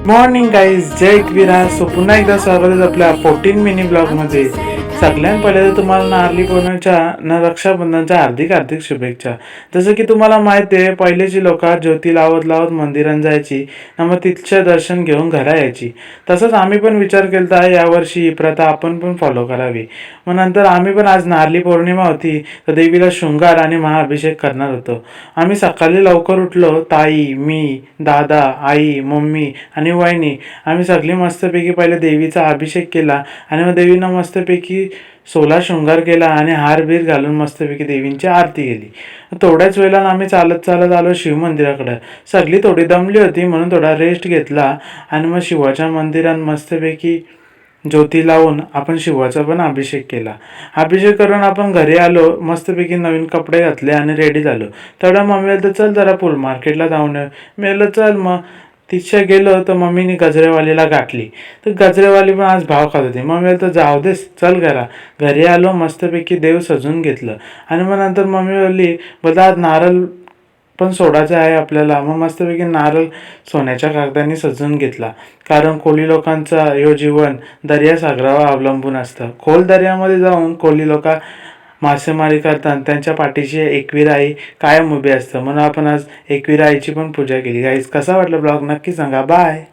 Morning guys, जय Ekvira. So पुन्हा एकदा स्वागत आहे आपल्या 14 मिनी ब्लॉगमध्ये. सगळ्यात पहिले तर तुम्हाला नारळी पौर्णिमेच्या रक्षाबंधनच्या हार्दिक हार्दिक शुभेच्छा. जसं की तुम्हाला माहिती आहे, पहिलेची लोक ज्योती लावत लावत मंदिरात जायची ना मग तिथचे दर्शन घेऊन घरा यायची. तसंच आम्ही पण विचार केला आहे यावर्षी ही प्रथा आपण पण फॉलो करावी. मग नंतर आम्ही पण आज नारळी पौर्णिमा होती तर देवीला शृंगार आणि महाअभिषेक करणार होतो. आम्ही सकाळी लवकर उठलो. ताई, मी, दादा, आई, मम्मी आणि वहिनी आम्ही सगळी मस्तपैकी पहिले देवीचा अभिषेक केला आणि मग देवीनं मस्तपैकी 16 शृंगार केला आणि हार बीर घालून मस्तपैकी देवींची आरती केली. थोड्याच वेळेला आम्ही चालत चालत आलो शिव मंदिराकडे. सगळी थोडी दमली होती म्हणून थोडा रेस्ट घेतला आणि मग शिवाच्या मंदिरात मस्तपैकी ज्योती लावून आपण शिवाचा पण अभिषेक केला. अभिषेक करून आपण घरी आलो, मस्तपैकी नवीन कपडे घातले आणि रेडी झालो. तेवढ्या मम्मी तर चल जरा फुल मार्केटला जाऊन ये. मी म्हणलं चल. मग तिच्या गेलो तर मम्मीने गजरेवालीला गाठली. तर गजरेवाली पण आज भाव खात होती. मम्मी तर जाऊ देस, चल घरी आलो, मस्तपैकी देव सजून घेतलं आणि मग नंतर मम्मी बोलली बोलता आज नारळ पण सोडायचं आहे आपल्याला. मग मस्तपैकी नारळ सोन्याच्या कागदाने सजून घेतला. कारण कोळी लोकांचा ह्यो जीवन दर्यासागरावर अवलंबून असतं. खोल दर्यामध्ये जाऊन कोळी लोक मासेमारी करतात. त्यांच्या पाठीशी एकवीर आई कायम उभी असतं. म्हणून आपण आज एकवीर आईची पण पूजा केली. गाईज, कसा वाटला ब्लॉग नक्की सांगा. बाय.